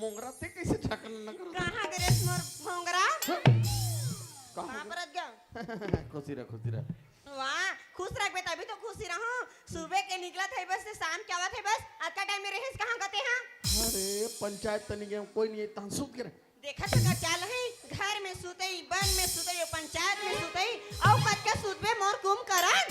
मोंगरा ते कैसे झाकन न करो कहाँ गिरे मोर भोंगरा कहाँ पर गया खुशी रह वाह खुश रख बे तभी तो खुशी रहूं सुबह के निकला थे बस से शाम क्या हुआ थे बस आज का टाइम में रहे कहाँ गते हैं अरे पंचायत तनी गए कोई नहीं तहन सूत गिरे देखा तो का चाल है घर में सुतई वन में सुतई पंचायत में सुतई औ कत के सुतबे मोर कुम करन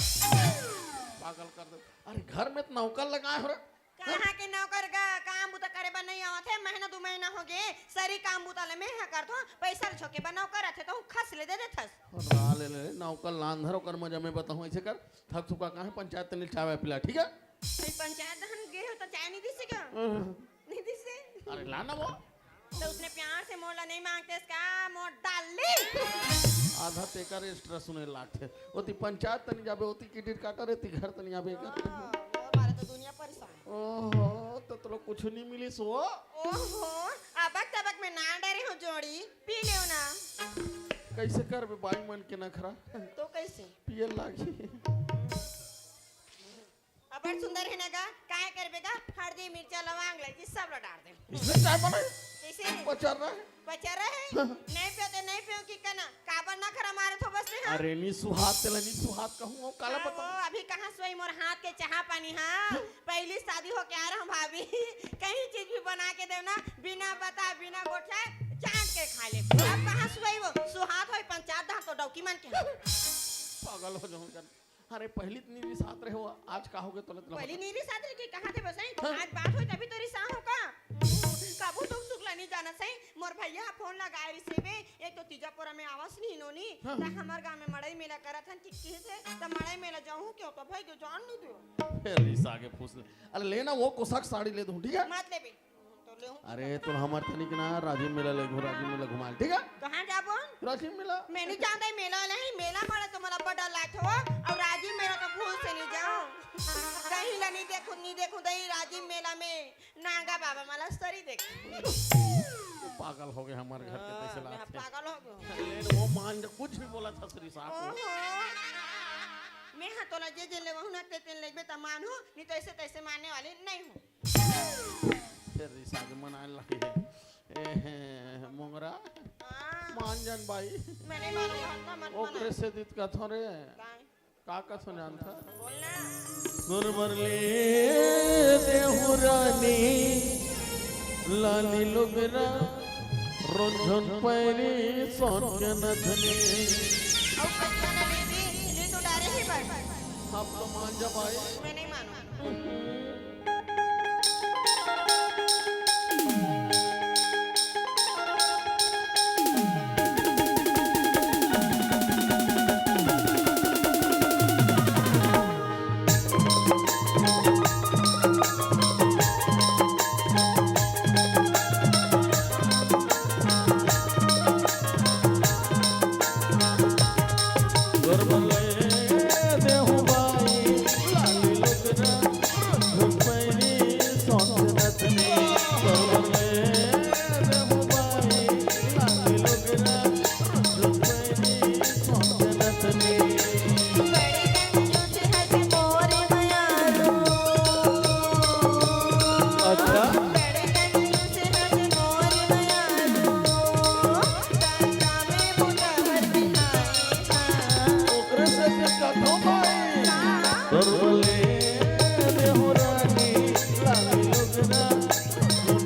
पागल कर दे अरे घर में तो नौकर लगाए हो रे कहाँ के नौकर का काम बुता करे बा नहीं आवत है महीना 2 महीना हो गए सरी काम बुता ले मैं कर दो पैसा छोके बा नौकर आथे तो खस ले दे थस रा ले नौकर लांधरो कर मजा में बताऊं ऐसे कर थक थुका कहां पंचायत तनी चाय पिला ठीक है ए पंचायत दहन गे हो तो चाय नहीं दिसे क्या नहीं दिसे अरे लाना वो तो उसने प्यार से मोला नहीं मांगते इसका मोर डाल ली आधा तेकर एक्स्ट्रा सुने लाटे ओती पंचायत तनी जाबे ओती किटिट काटर ती घर तनी आबे कर हमारे तो दुनिया परेशान ओहो तो लोग कुछ नहीं मिली सो ओहो अबक तबक में ना डरे हो जोड़ी पी ले ना कैसे कर बे बाई मन के नखरा तो कैसे पिए लागी अब सुंदर है ना का काय करबेगा हल्दी मिर्चा लौंग इलायची सब डाल दे इसमें चाय बनाए कैसे पचर रहा है पचर है नहीं पियो की कना काबर ना खरा मारे तो बस नहीं अरे नी सुहात तेला नी सुहात कहूं काला पता अभी कहां सोई मोर हाथ के चाह पानी हां पहली शादी हो के आ रहा भाभी कहीं चीज भी बना के देना बिना बता बिना गोठा चाट के खा ले अब कहां सोई वो सुहात होई पंचायत दा तो डौकी मन के पागल हो जाऊं कर अरे पहली इतनी रिसात रहे हो आज का होगे तो पहली नीरी साथ की कहां थे बसई आज बात हुई तभी तो रिसा हो का काबू तो सुखला नहीं जाना सही मोर भैया फोन लगाए रिसीवे एक तो तीजापुरा में आवास नहीं इनोनी ता हमार गांव में मड़ई मेला करत हन कि से ता मड़ई मेला जाऊं क्यों तो भाई के जान नहीं दो फिर रिसा के पूछ ले अरे लेना वो कोसक साड़ी ले दूं ठीक है मत ले बे तो ले अरे तो हमार तनिक ना राजीव मेला ले राजीव मेला घुमा ठीक है कहां जाबो राजीव मेला मैं नहीं जानता मेला नहीं मेला मारे तो मला बड़ा लाट हो और राजीव मेला तो भूल से नहीं जाऊं कहीं ला नहीं देखूं दही राजीव मेला में नागा बाबा मला सरी देख पागल हो गए हमारे घर के पैसे मैं लाते पागल हो गया लेकिन वो मान कुछ भी बोला था श्री साहब ओहो मैं हतोला जे ले वहु ना ते लेबे त मानू नहीं तो ऐसे तैसे मानने वाली नहीं हूं फिर रिसा के मनाने लगी है ए मोंगरा मान जान भाई मैं नहीं मानूंगा मत ओकरे से दित का थोरे का सुनान था बोलना गुरबरले देहुरानी लाली लुगरा रोजन पैरी सोन के नथनी और कतना ले तो डारे ही पर आप तो मान जा भाई मैं नहीं मानूंगा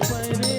Sorry.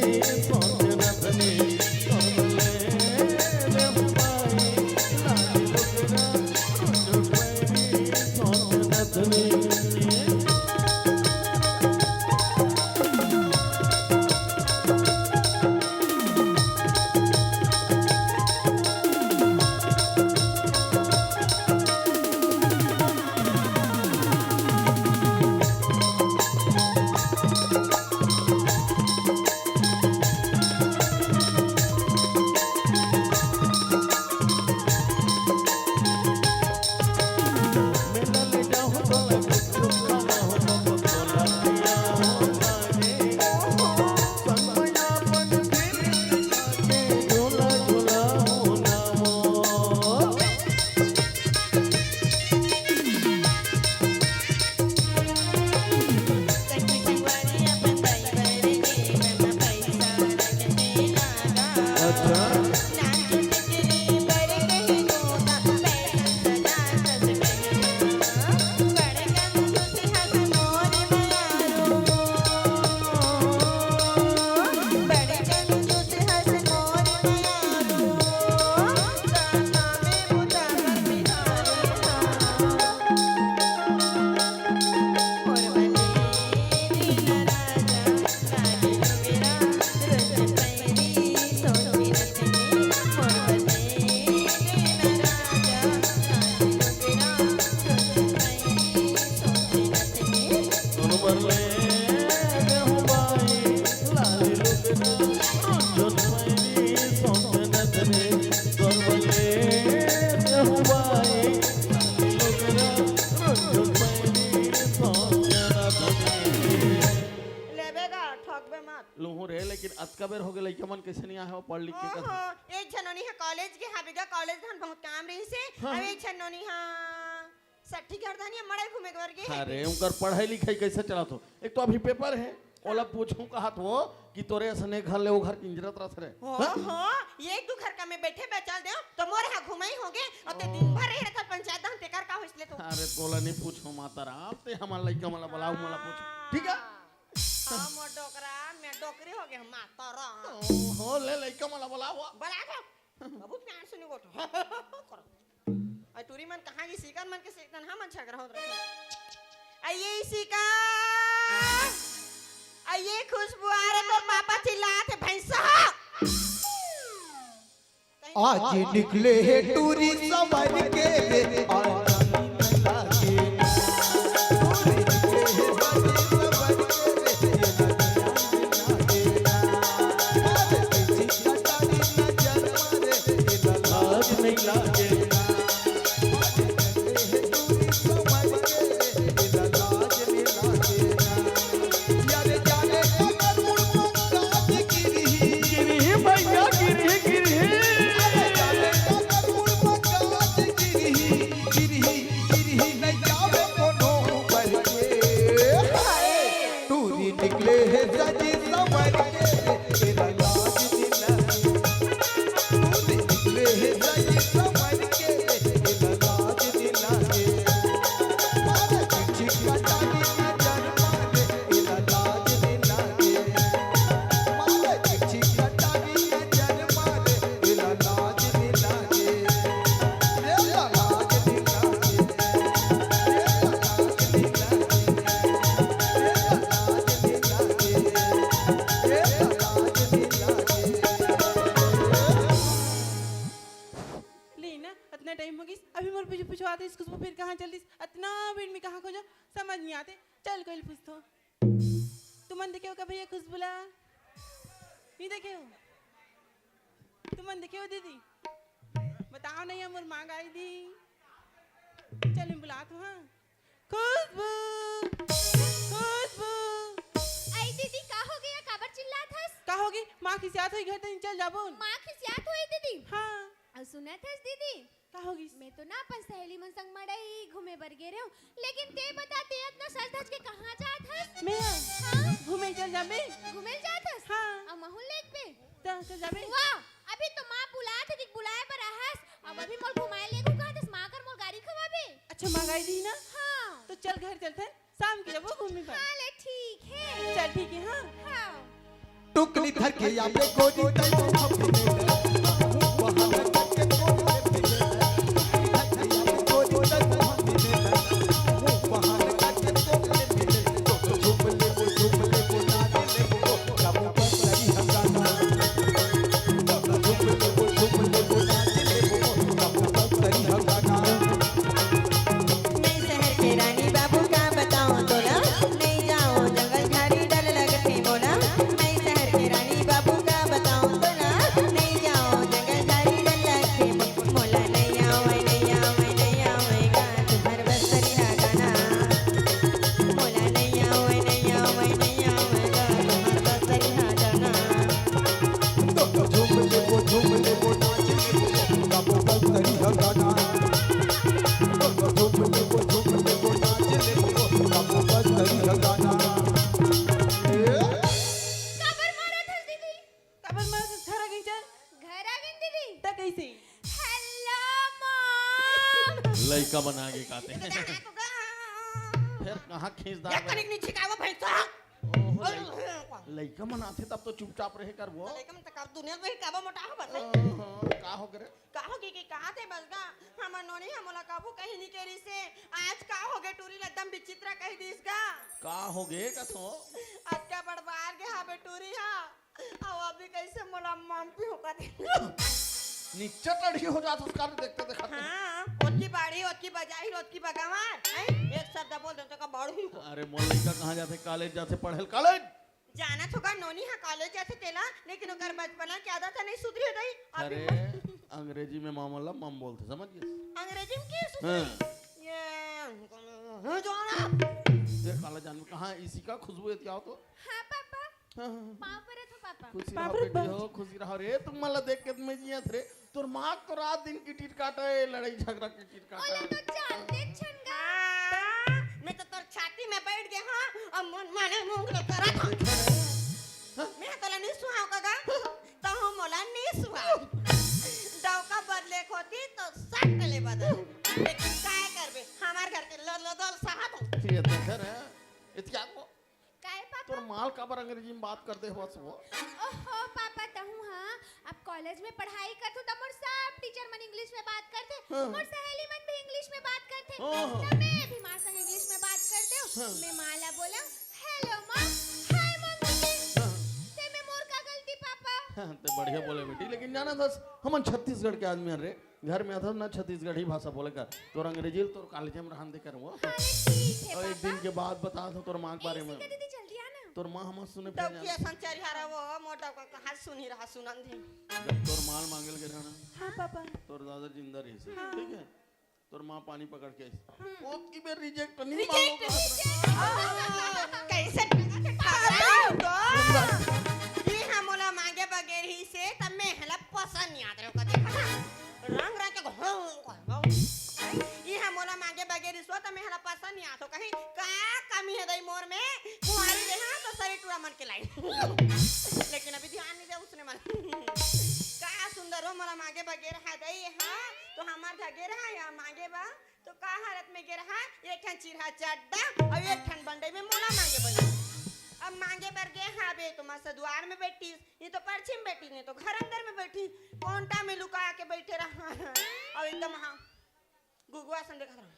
लगबे मत लूहू रे लेकिन अतका बेर हो गेलै मन कैसे नहीं आए हो पढ़ लिख के कर ओहो एक जनोनी है कॉलेज के हाबिगा कॉलेज धन बहुत काम रही से हाँ। अब एक जनोनी हां सट्ठी गर्दानी मड़े घूमे के वर्गे अरे उनकर पढ़ाई लिखाई कैसे चला तो एक तो अभी पेपर है ओला पूछूं कहा तो कि तोरे असने घर ले वो घर किंजरत रस रे ओहो ये तू घर का में बैठे बेचाल दे तो मोर हा घुमाई होगे और ते दिन भर रह रहता पंचायत हम तेकर का होइसले तो अरे तोला नहीं पूछो माता राम ते हमार लइका मला बुलाऊ मला पूछ ठीक है हां मोर डोकरा मैं डोकरी हो गया माता रा हो ले लइका मला बुलाओ बड़ा दो बहुत प्यार सुनी गोट आई तुरी मन कहां की सीकर मन के सीकर हम झगड़ा होत रहे आइए सीका आइए खुशबू आ रहे तो पापा चिल्लाते भैंसा आज निकले है टूरी सवर के नहीं लागे निकले है सजी समर के तेरा लाज दिला निकले है सजी समर के तेरा लाज दिला मारे चिट्ठी कटानी नजर मारे तेरा लाज दिला मारे चिट्ठी कटानी नजर मारे तेरा लाज दिला तेरा लाज दिला इतना टाइम हो गई अभी मोर पीछे पीछे आते इस खुशबू फिर कहाँ चल रही इतना भीड़ में कहाँ खोजो समझ नहीं आते चल कोई पूछ तो तुमन देखे हो का भैया खुशबूला नहीं देखे हो तुमन देखे हो दीदी बताओ नहीं मोर मांग आई थी चल मैं बुला तो हाँ खुशबू खुशबू आई दीदी का हो गया काबर चिल्लात हस का होगी माँ की सियात हुई घर तक चल जाबो माँ खिसियात हुई दीदी हाँ और सुनत हस दीदी का होगी मैं तो ना अपन सहेली मन संग मड़ई घूमे बर गे रहूं लेकिन ते बताते इतना सज धज के कहां जात हस मैं हां घूमे चल जाबे घूमे जात हस हाँ आ महू लेक पे चल जाबे वाह अभी तो मां बुलात थी बुलाए पर आहस अब अभी मोल घुमाए लेगू कहा दस मां कर मोल गाड़ी खवाबे अच्छा मंगाई दी ना हां तो चल घर चलते हैं शाम के जब घूमने पर हां ले ठीक है चल ठीक है हाँ हां टुकली धर के या पे गोदी तई अपने वहां के लइका बना के खाते हैं फिर कहाँ खींचदार या कनिक नी छिकावा भैंसा लइका मनाते तब तो चुपचाप रहे कर वो लेकिन तक दुनिया में काबा मोटा हो बस का हो करे का हो की कहां थे बसगा हमर नोनी हमला काबू कहीं नहीं केरी से आज का हो गए टूरी एकदम विचित्र कह दीसगा का हो गे कथो आज का बड़बार के हाबे टूरी हा अब अभी कैसे मोला मम्पी होका दे नीचे टड़ी हो जात उसका देखते देखते हां ओतकी बाड़ी ओतकी बजाई ओतकी बगावार हैं एक शब्द बोल दे तो का बाड़ी अरे मोर लइका कहां जाते कॉलेज जाते पढ़ल कॉलेज जाना थोका नोनी हा कॉलेज जाते तेला लेकिन ओकर बचपना की आदत नहीं सुधरी रही अरे अंग्रेजी में मामला मम बोलते समझ गए अंग्रेजी में की सुधरी ये जाना ये कॉलेज जान कहां इसी का खुशबू एती आओ तो हाँ पापा हाँ, हाँ। पाँव परत हो पापा खुशी बाप रहो रे बेटी बाप। हो, खुशी रहो रे। तुम मला देख के मैं जियत रे। तोर माँ तो रात दिन की टीट काटा है, लड़ाई झगड़ा की टीट काटा ओला है। तो जानते छनगा हाँ, मैं तो तोर छाती में बैठ गया हाँ और मन माने मुंह ले करा था मैं तो नहीं सुहाव कागा तो हम मोला नहीं सुहाव डौका बदले खोती तो सट ले बदल लेकिन काय करबे हमार घर के लदल साहब ये देख रे, इतिया को काय पापा तोर माल का पर अंग्रेजी में बात करते हो बस वो। ओहो पापा तहु हाँ अब कॉलेज में पढ़ाई करतु त मोर सब टीचर मन इंग्लिश में बात करते हाँ। मोर सहेली मन भी इंग्लिश में बात करते ओहो। त मैं भी माँ संग इंग्लिश में बात करते हूँ मैं माला बोला हेलो माँ हाय मम्मी हाँ, ते में मोर का गलती पापा हाँ, ते बढ़िया बोले बेटी, लेकिन जाना था हम छत्तीसगढ़ के आदमी हैं रे। घर में था ना छत्तीसगढ़ी भाषा बोले कर, तोर अंग्रेजी तोर कॉलेज में रहन दे कर वो। हाँ ठीक है और एक दिन के बाद बता दो तोर माँ के बारे में। ऐसी दीदी जल्दी आना तोर माँ हम सुने पे डौकिया संचारी हारा वो मोटा का कहा सुनी रहा सुनन दे जब तोर माल मांगल के रहना हाँ पापा तोर दादा जिंदा रही से, ठीक है। तोर माँ पानी पकड़ के आई बहुत की बार रिजेक्ट नहीं मांगो कैसे तो ये हमोला मांगे बगैर ही से तब मैं हला पसंद नहीं आता को देखा रंग रंग के हो ये हमोला मांगे बगैर इसो तब मैं हला पसंद नहीं आता कहीं का कमी है दई मोर में कुंवारी दे हां तो सारी टूरा मन के लाई लेकिन अभी ध्यान नहीं दे उसने मन का सुंदर हो मोला मांगे बगैर है दई हां तो हमार घगेर है या मांगे बा तो का हालत में गिर है एक ठन चिरहा चड्डा और एक ठन बंडे में मोला मांगे बजा अब मांगे बर गे हाँ बे तो मस्त द्वार में बैठी ये तो पश्चिम बैठी नहीं तो घर अंदर में बैठी कोंटा में लुका के बैठे रहा और एकदम हाँ गुगुआ सन देखा रहा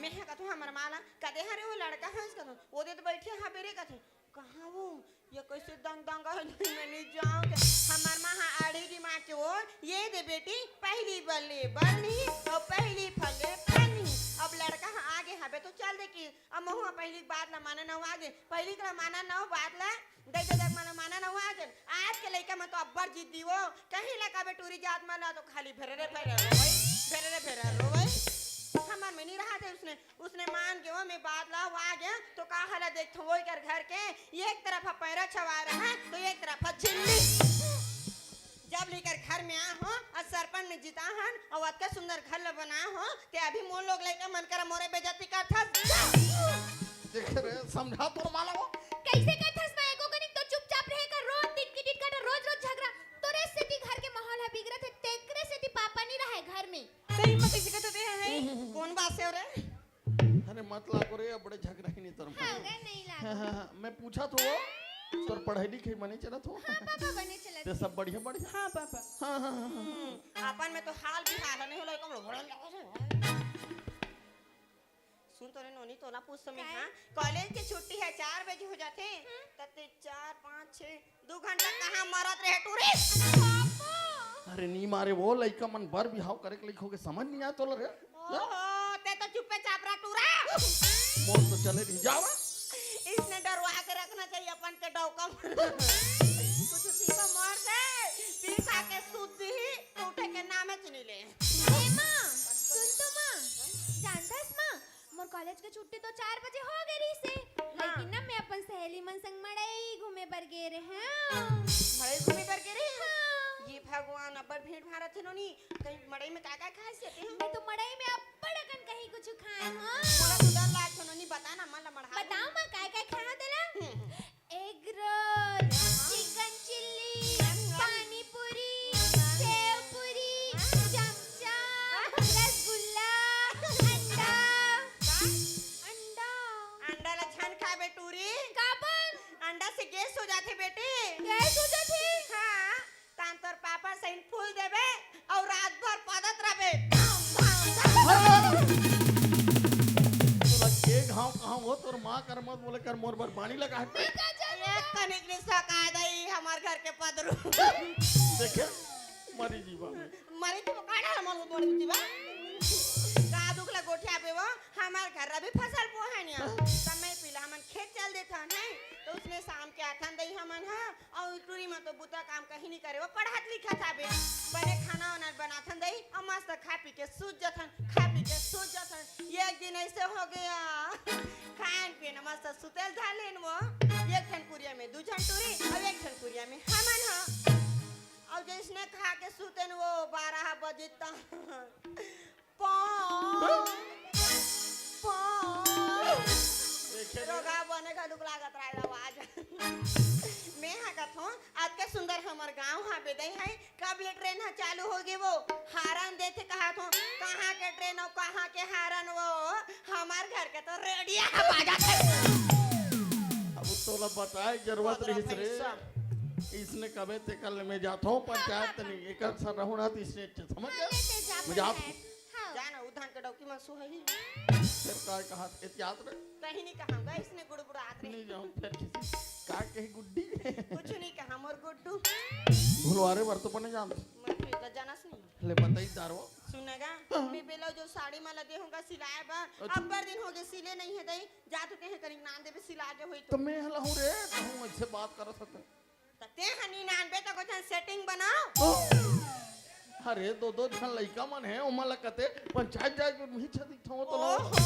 मैं है कहूँ हमारा माला कदे हरे वो लड़का है इसका वो दे तो बैठी हाँ बेरे कहते कहाँ वो ये कैसे दंग दंग मैं नहीं जाऊँ हमार माँ हाँ आड़ेगी माँ के वो ये दे बेटी पहली बल्ले बल्ली और पहली फले फली अब लड़का हाँ आगे हबे तो चल दे कि अब महुआ पहली बात ना माना ना हो आगे पहली का माना ना हो बात ला दे दे माना ना हो आगे आज के लड़का में तो अब्बर जीत दी वो कहीं लगा बे टूरी जात माना तो खाली फेरे रो भाई हमार में नहीं रहा थे उसने मान के वो मैं बात ला वो आ गया तो का हालत देखो वो कर घर के एक तरफ पैरा छवा रहा है तो एक तरफ झिल्ली जब लेकर घर में आ हो और सरपंच में जीता हन और अतका सुंदर घर बना हो ते अभी मोर लोग लेकर मन कर मोरे बेइज्जती कर था देख रे समझा तोर माला को कैसे करथस मैं एको कनिक तो चुपचाप रहे कर रोज दिन की टिट काटा रोज रोज झगड़ा तोरे से ती घर के माहौल है बिगड़त है तेकरे से ती पापा नहीं रहा है घर में सही में कैसे कहते हैं कौन बात से हो रे अरे मत ला करे बड़े झगड़ा ही नहीं तोर माँ। हाँ नहीं हाँ, लागा हाँ, हाँ, मैं पूछा तो वो तोर पढ़ाई लिखाई मने चला तो हाँ पापा बने चला ते सब बढ़िया बढ़िया। हाँ पापा हाँ हाँ हाँ अपन में तो हाल भी हाल नहीं होला कम बड़ा सुन तो रे नोनी तो ना पूछ समय हां कॉलेज की छुट्टी है 4 बजे हो जाते तते 4 5 6 2 घंटा कहां मरत रहे टूरिस्ट अरे नी मारे वो लइका मन बर बिहाव करे के लिखो के समझ नहीं आ तोला रे। ओहो ते तो चुप्पे चापरा टूरा मोर तो चले नहीं जावा इसने डरवा के रखना चाहिए अपन के डौका कुछ सीखो मोर दे पी खा के सूत दी तो उठे के नाम चुनी ले ए माँ सुन तो माँ जानथस माँ मोर कॉलेज के छुट्टी तो 4 बजे हो गई रही से लेकिन ना मैं अपन सहेली मन संग मड़ई घूमे बर गे रहे हैं मड़ई घूमे बर गे रे ये भगवान अब्बर भेंट भारत है नोनी कहीं मड़ई में का खाए से मैं तो मड़ई में अब्बड़ अकन कहीं कुछ खाए हां मोला तो डर लाग तो नोनी बता ना मन मढ़ा बताओ माँ काय खा देला एग रोल चिकन चिल्ली पानी पूरी सेव पूरी चमचा रसगुल्ला अंडा अंडा अंडा ला छन खा बेटूरी काबर अंडा से गैस हो जाते बेटे गैस हो जाती हाँ तान तोर पापा सही फूल देबे और रात भर पदत रहबे तोला के घाव कहां हो तोर मां कर मत बोले कर मोर बर पानी लगा हट एक कनिक ने सका दई हमार घर के पदरू देखे मरी जीवा में मरे तो काढ़ा हमर बोल जीवा का दुख ला गोठिया पे वो हमार घर रबी फसल पोहनिया समय पिला हमन खेत चल देता नहीं तो उसने शाम के आठन दई हमन हां और टूरी में तो बुता काम कहीं नहीं करे वो पढ़त लिखत आबे पहले खाना वाना बनाथन दई और मस्त खा पी के सूत जथन एक दिन ऐसे हो गया खान पीन मस्त सुतेल धालेन वो एक ठन कुरिया में 2 जन टूरी और एक ठन कुरिया में हमन ह और जिसने खा के सुतन वो 12 बजे तक रोगा बनेगा दुख लागत रहा आवाज मैं हकत हूँ आज के सुंदर हमर गांव हाँ बेदई है कब ले ट्रेन हाँ चालू होगी वो हारन देते कहा तो कहाँ के ट्रेन और कहाँ के हारन वो हमार घर के तो रेडिया बाजा थे अब तोला बताए जरूरत नहीं रे इसने कबे ते कल मैं जाता हूँ पंचायत नहीं एक सर रहूँ ना तो इसने समझ गया मुझे आप जाना उधान के डॉक्यूमेंट सो है फिर काय कहा एहतियात रे कहीं नहीं कहूँगा इसने गुड़गुड़ा आत रही नहीं जाऊँ फिर किसी का कहीं गुड्डी कुछ नहीं कहा मोर गुड्डू भुलवारे बर तो पने जान मैं तो इतना जानस नहीं ले बताई दारो सुनेगा मैं बेलो जो साड़ी माला दे होगा सिलाए बा अब बर दिन हो गए सिले नहीं है दई जा तो कहीं करी नान देबे सिला के होई तो मैं हला हूँ रे कहूँ ऐसे बात कर सकते ते हनी नान बे तो कुछ सेटिंग बनाओ अरे दो जन लइका मन है उमा लगते पंचायत जाए के नहीं छदी ठाओ तो ओहो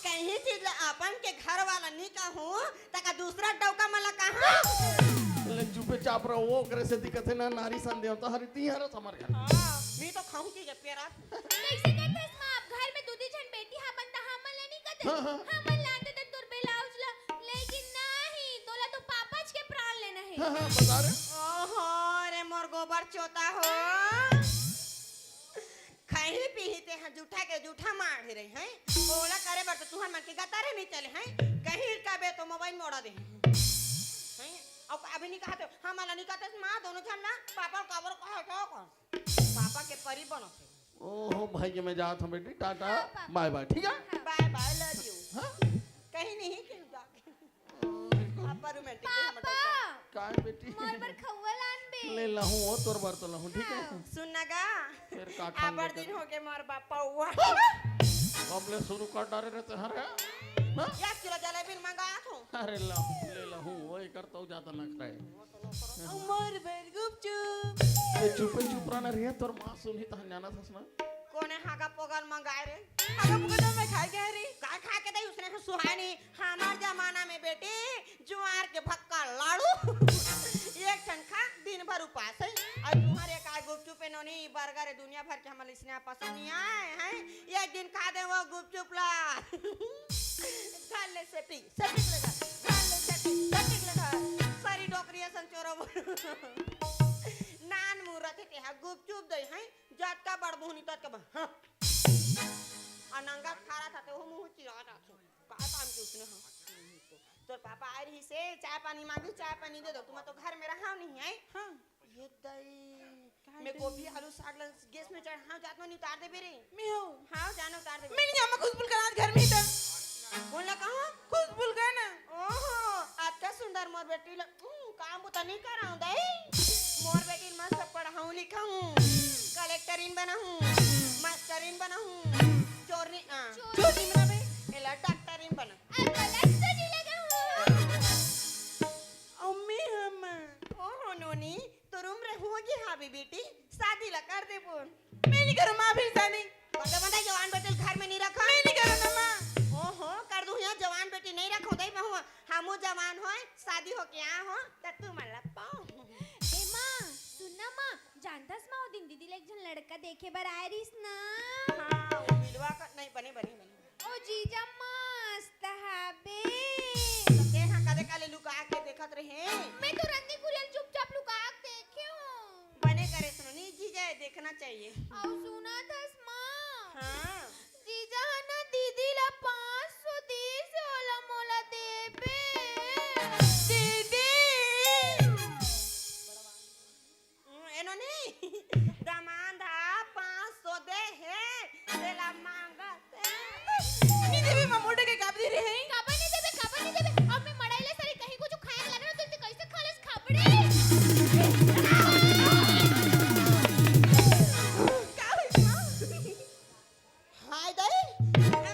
कहीं चीज अपन के घर वाला नहीं कहूँ तका दूसरा डौका मला कहाँ ले चुपे चाप रहो वो करे से दिक्कत है ना नारी संदेह तो हरी ती हर समर का मैं तो खाऊं की पेरा कैसे करते मां आप घर में दूधी जन बेटी हमन त हमन ला नहीं करते हमन लाते त तुर बेलाउज ला लेकिन नहीं तोला तो पापाच के प्राण लेना है हां बता रे ओहो रे मोर गोबर चोता हो खाई पीते हैं जूठा के जूठा मार रहे हैं ओला करे बर तो तुहर मन के गतारे नहीं चले हैं कहीं का बे तो मोबाइल मोड़ा दे हैं अब अभी नहीं कहते हमारा नहीं कहते मां दोनों जन ना पापा कबर कहा तो पापा के परी बनो ओहो भाई के मैं जात हूं बेटी टाटा बाय बाय ठीक है बाय बाय लव यू हां कहीं नहीं कि पापा रोमांटिक पापा काय बेटी मोर पर खव्वा लान बे ले लहूं ओ तोर बार तो लहूं ठीक है सुनगा फिर का खान आबर दिन हो गए मोर बापा हुआ कबले शुरू कर डारे रहते हरे हां 1 किलो जलेबी मंगाया था अरे ले लहूं वही करता हूं ज्यादा ना खाए उमर भर गुपचुप ये चुप रहना रे तोर मां सुनी तो जाना था ना कोने हागा पोगल मंगाए रे अगर मुझे तो मैं खा गया रे का खा के दई उसने सुहानी हमार जमाना में बेटी जुआर के भक्का लाड़ू एक ठन खा दिन भर उपास है और तुम्हारे का गुपचुप नोनी बर्गर दुनिया भर के हमारे इसने पसंद नहीं आए हैं एक दिन खा दे वो गुपचुप ला गाल ले सेटी सेटी लगा गाल ले सेटी लगा सारी डोकरिया संचोरो नान मुरत है हा गुपचुप दई हैं जात का बड़बोनी तक का हां अनंगा खारा था तो मुंह चिरा था का काम के उसने हां तो पापा आ रही से चाय पानी मांगी चाय पानी दे दो तुम तो घर में रहा नहीं है हां ये दई मैं गोभी आलू साग गैस में चढ़ हां जात में नहीं उतार दे बेरे मैं हूं हां जानो उतार दे मैं नहीं जामा खुशबुल का आज घर में ही था बोलना कहां खुशबुल का ना ओहो आज का सुंदर मोर बेटी काम बुता नहीं कर रहा हूं दई मोर बेटी मस्त पढ़ाऊं लिखाऊं कलेक्टरीन बनाऊं मास्टरीन बनाऊं चोरनी छोटी मना बे एला डॉक्टरीन बना गलत तो जी लगा हूं अम्मी हम ओहो नोनी तो रूम रे होगी हाबी बेटी शादी ला कर दे बोल मैं नहीं करूं मां फिर शादी बड़ा बड़ा जवान बेटी घर में नहीं रखा मैं नहीं करूं ना मां ओहो कर दूं यहाँ जवान बेटी नहीं रखो दई मैं हमू जवान होए शादी हो के आ हो त तू मला पाओ ए मां सुनना मां जानतास मां ओ दिन दीदी ले एक जन लड़का देखे बर आए रहीस ना हां वो मिलवा का नहीं बनी ओ जीजा मस्त हाबे ते हां कदे काले लुका के देखत रहे मैं तो रंदी कुरियल चुपचाप लुका के देखे हूं बने करे सुनो नी जी जाए देखना चाहिए और सुना थास मां हां जीजा ना दीदी ला 530 होला मोला देबे दीदी एनो नहीं दामाद 500 दे है तेला मांगा नहीं देबे मां मोटे के काब दे रहे हैं खबर नहीं देबे अब मैं मड़ाइले सारी कहीं कुछ खाए लग रहा तुझे कैसे खालस खबड़े हाय दई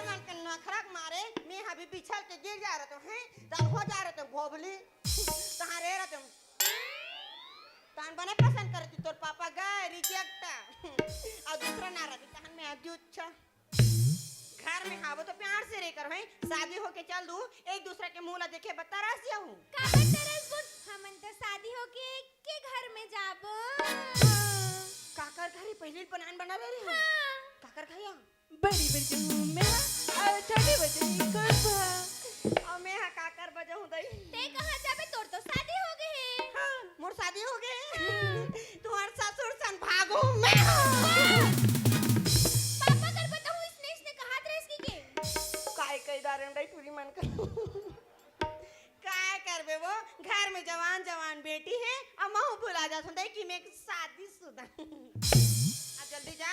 मन के नखरक मारे मैं अभी पिछल के गिर जा रहा तो हैं तन हो जा रहे तो भोबली कहां रह रहा तुम तान बने पसंद करती तोर पापा गए रिजेक्ट और दूसरा ना रहती तहन में अजुच्छा घर प्यार में हावो तो प्यार से रे कर है शादी होके चल दू एक दूसरे के मुंह ला देखे बता रस जाऊं का तरस बुन हमन तो शादी होके के घर में जाबो काकर घरे पहले प्लान बना ले रे हाँ। काकर खया बड़ी बड़ी हूँ मैं और छोटे बच्चे कुछ और मैं हा काकर बजहूं दई ते कहां जाबे तोर तो शादी हो गए है हाँ, मोर शादी हो गए तुम्हार ससुर सन भागो मैं पापा कर बताऊं इसने कहा था इसकी के काय कई दारन दई पूरी मन कर काय करबे वो घर में जवान जवान बेटी है और महू भुला जा सुन कि मैं शादीशुदा अब जल्दी जा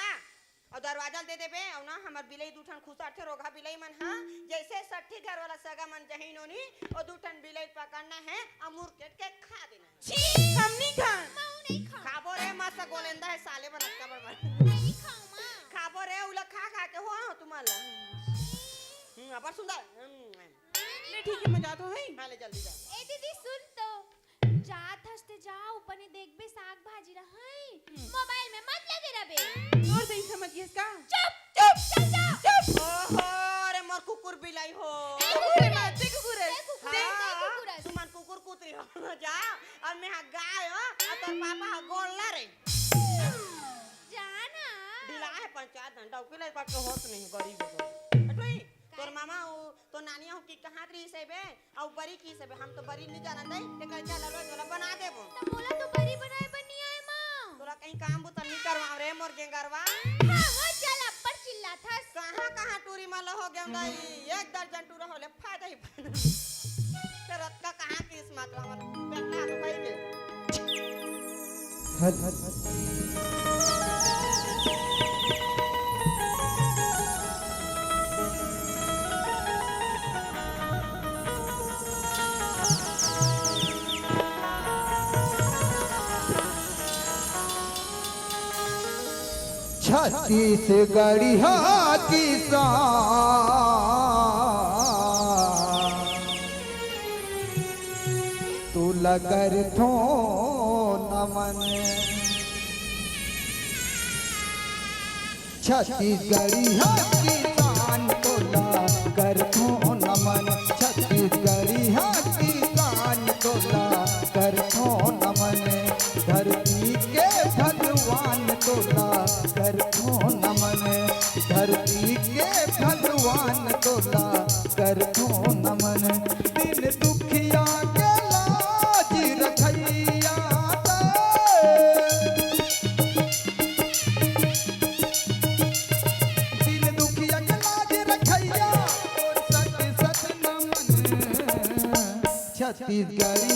और दरवाजा दे देबे और ना हमर बिलई दूठन खुसार थे रोगा बिलई मन हां जैसे सट्ठी घर वाला सगा मन जहीनोनी और दूठन बिलई पकड़ना है और मुर्केट के खा देना छी हम नहीं खान मां नहीं खा खाबो रे मस्त गोलेंदा है साले बनत का बड़ नहीं खाऊं मां खाबो रे उला खा खा के हो तुम्हारा अबर सुंदर ले ठीक है मैं जाता हूँ हां ले जल्दी जा ए दीदी सुन तो जात हंसते जाओ ऊपर ने देखबे साग भाजी रहई मोबाइल में मत लगे रबे और सही समझिए इसका चुप चुप चल जा चुप ओहो अरे मोर कुकुर बिलाई हो कुकुर मत से कुकुर है हाँ, तुमन कुकुर कुतरी हो जा और मैं हा गाय हो और तोर पापा हा गोल्ला रे जाना दिला है पंचायत घंटा उकिले पर के होत नहीं गरीब हो अटोई तोर मामा तो नानिया हो की कहां रही से बे और बरी की से बे हम तो बरी नहीं जानत है ते कह चल रोज वाला बना देबो तो बोला तो बड़ी बनाए बनी आए मां तोरा कहीं काम बुत नहीं करवाव रे मोर गेंगरवा हां वो चल अपर चिल्ला था कहां कहां टूरी माल हो गया दाई एक दर्जन टूरा होले फायदा ही ते रत का कहां किस्मत हमर बेटा तो भाई के छत्तीसगढ़ी किसान तू लगर थो नमन छत्तीसगढ़ी किसान तो लगर थो नमन छत्तीसगढ़ी किसान तो लगर थो नमन धरती के भगवान तो लगर थो नमन धरती के भगवान तो लगर थो नमन दिन दुखिया के लाज रखैया दिन दुखिया के लाज रखैया और सच सच नमन छत्तीसगढ़ी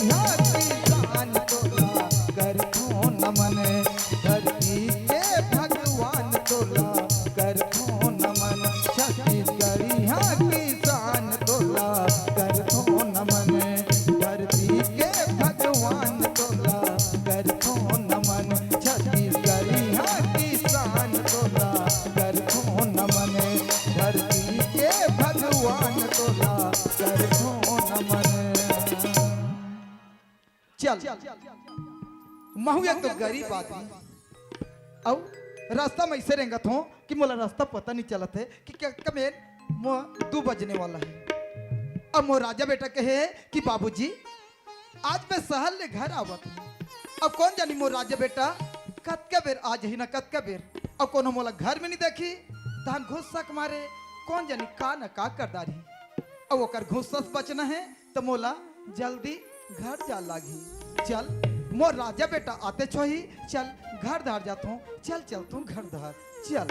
किसान तो लगर थो नमन धरती के भगवान तो लगर थो नमन छत्तीसगढ़ी किसान तो लगर थो नमन धरती के भगवान तो लगर थो नमन छत्तीसगढ़ी किसान तो लगर थो नमन धरती के भगवान तो लगर थो नमन चल महू एक तो गरीब आदमी और रास्ता में ऐसे रेंगत हो कि मोला रास्ता पता नहीं चलत है कि क्या कमेर मो 2 बजने वाला है अब मो राजा बेटा कहे कि बाबूजी आज मैं शहर ले घर आवत हूँ अब कौन जानी मो राजा बेटा कतका बेर आज ही ना कतका बेर अब कौन मोला घर में नहीं देखी तहन घुस्सा के मारे कौन जानी का न का कर दारी अब ओकर घुस्सा से बचना है तो मोला जल्दी घर जा लागी चल मोर राजा बेटा आते छो ही चल घर धार जाता हूँ चल चल तू घर धार चल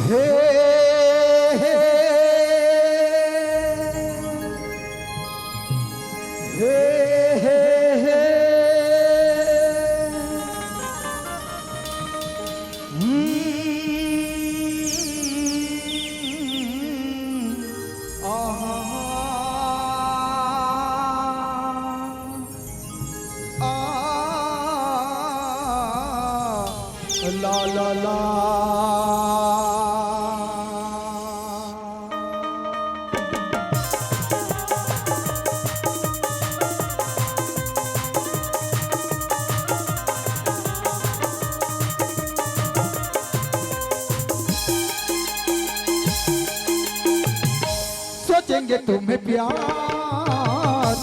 हे हे हे हे हे सोचेंगे तुम्हें प्यार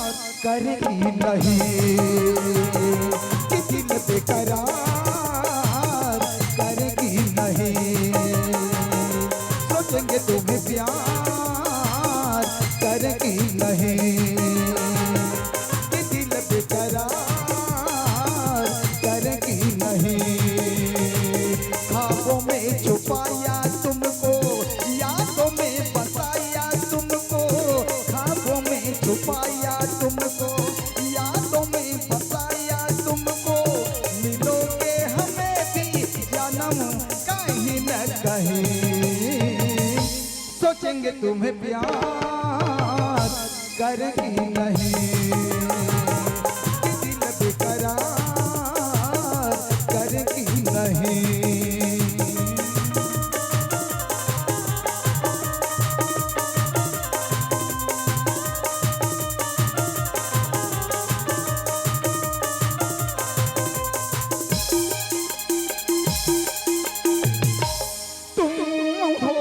करेगी नहीं कि दिल बेकरार करेगी नहीं। सोचेंगे तुम्हें प्यार करेगी नहीं कि दिल बेकरार करेगी नहीं। ख्वाबों में छुपाया तुमको, यादों में बसाया तुमको, ख्वाबों में छुपाया तुमको, यादों में बसाया तुमको। मिलोगे हमें भी जन्म कहीं न कहीं। सोचेंगे तुम्हें प्यार करेगी नहीं कि दिल बेकरार करेगी नहीं। तुम हो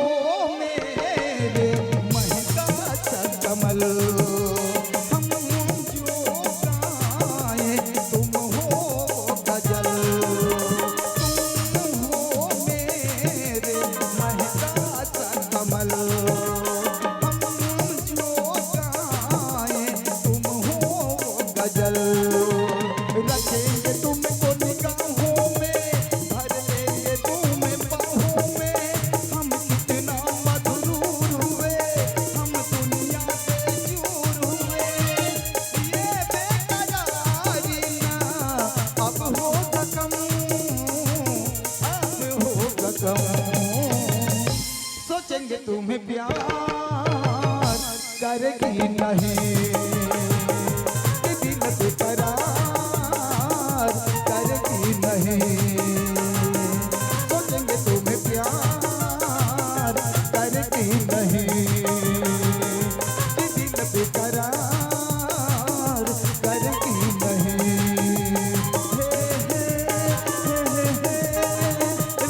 मेरे महका सा कमल, हम जो गाएं तुम हो गजल। तुम हो मेरे महका सा कमल, हम जो गाएं तुम हो गजल। रखेंगे तुमको निगाहों में, भर लेंगे तुम्हें बाहों में। हम कितना मधुर हुए, हम दुनिया से चूर हुए। ये बेकरारी ना अब होगा कम, अब होगा कम। सोचेंगे तुम्हें प्यार करेगी नहीं कि दिल बेकरार करेगी नहीं। सोचेंगे तुम्हें प्यार करेगी नहीं कि दिल बेकरार करेगी नहीं। हे हे हे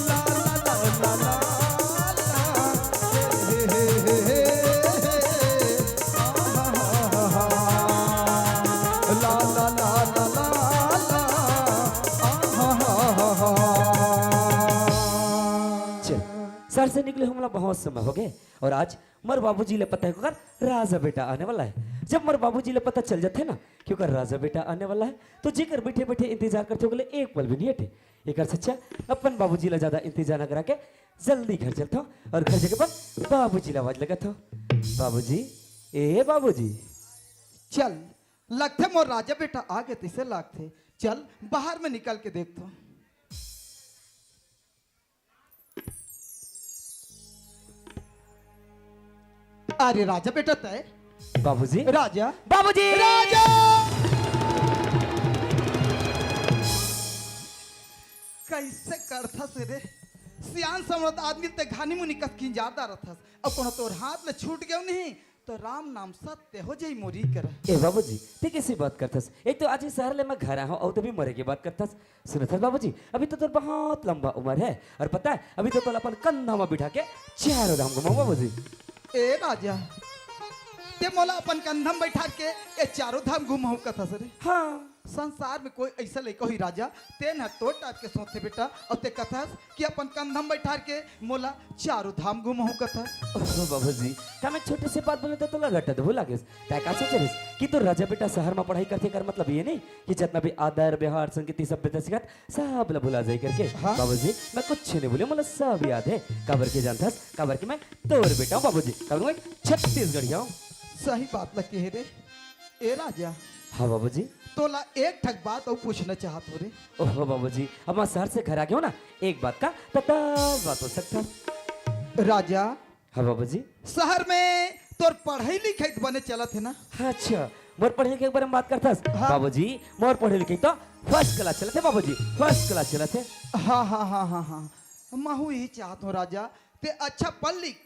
ला ला ला ला ला हे हे हे ला ला ला ला ला चल सर से निकले हमला बहुत समय हो गए और आज मर बाबूजी ले पता है क्योंकि राजा बेटा आने वाला है। जब मर बाबूजी ले पता चल जाते ना क्योंकि राजा बेटा आने वाला है तो जेकर बैठे बैठे इंतजार करते हो एक पल भी नहीं हटे। एक सच्चा अपन बाबूजी ला ज्यादा इंतजार न करा के जल्दी घर चलता हूँ और घर जाके पर बाबूजी ला आवाज लगाता हूँ, बाबूजी ए बाबूजी। चल लगते मोर राजा बेटा आ गए तिसे लागते। चल बाहर में निकल के देखता हूँ। अरे राजा बेटा तय बाबूजी राजा बाबूजी राजा कैसे करथा से रे सियान समरत आदमी ते घानी मुनि कस की ज्यादा रथस अब कोनो तोर हाथ में छूट गयो नहीं तो राम नाम सत्य हो जाई मोरी कर। ए बाबूजी ते कैसी बात करथस? एक तो आज ही शहर ले मैं घर आया हूँ और तभी मरे की बात करथस। सुनो था बाबूजी अभी तो तोर बहुत लंबा उम्र है और पता है अभी तो तोर अपन कंधा में बिठा के चारों धाम घुमाऊं बाबूजी। ए राजा ते मोला अपन कंधम बैठा के ए चारों धाम घुमाऊ कथा से रे। हाँ संसार में कोई ऐसा लइको ही राजा ते न तो टाट के सोते बेटा और ते कथास कि अपन कंधम बैठा के मोला चारों धाम घुमाऊ कथास। ओह बाबूजी का मैं छोटे से बात बोले तो तोला रटत हो लागे तय का सोचरिस कि तो राजा बेटा शहर में पढ़ाई करते कर मतलब ये नहीं कि जितना भी आदर व्यवहार संगीत सभ्यता सिखात सब ला भुला जाए करके। हाँ? बाबूजी मैं कुछ नहीं बोले मला सब याद है काबर के जानथस काबर के मैं तोर बेटा हूं बाबूजी काबर मैं छत्तीसगढ़िया हूं। सही बात लगे है रे। ए राजा हाँ बाबूजी तोला एक ठक बात और पूछना चाहत हो रे। ओहो बाबूजी अब मैं शहर से घर आ गया हूं ना एक बात का तो 10 बात हो सकता। राजा हाँ बाबूजी शहर में तोर पढ़ाई लिखाई बने चलत है ना। अच्छा मोर पढ़े लिखे के बारे में बात करथस। हाँ। बाबूजी मोर पढ़े लिखे तो फर्स्ट क्लास चलते बाबूजी फर्स्ट क्लास चलते। हाँ हाँ हाँ हाँ हाँ महू यही चाहत हूँ राजा ते अच्छा पढ़ लिख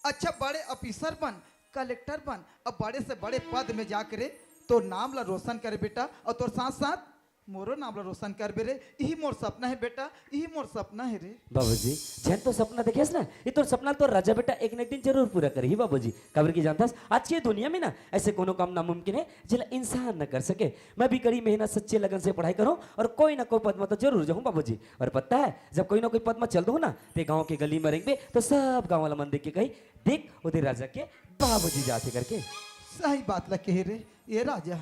अच्छा बड़े ऑफिसर बन कलेक्टर बन और बड़े से बड़े पद में जा करे तो नाम ला रोशन करे बेटा और तोर साथ साथ मोरो नाम ला रोशन कर बे रे। यही मोर सपना है बेटा, यही मोर सपना है रे। बाबूजी जैन तो सपना देखिस ना, ये तो सपना तो राजा बेटा एक न एक दिन जरूर पूरा करेगी बाबूजी। खबर की जानतास आज की दुनिया में ना ऐसे कोनो काम नामुमकिन है जिला इंसान न कर सके। मैं भी कड़ी मेहनत सच्चे लगन से पढ़ाई करूं और कोई ना कोई पद में तो जरूर जाऊं बाबूजी। और पता है जब कोई ना कोई पद में चल दो ना तो गाँव के गली में रहेंगे तो सब गाँव वाला मन देख के कही देख उधर राजा के बाबूजी जाते करके। सही बात ला कहे रे ये राजा।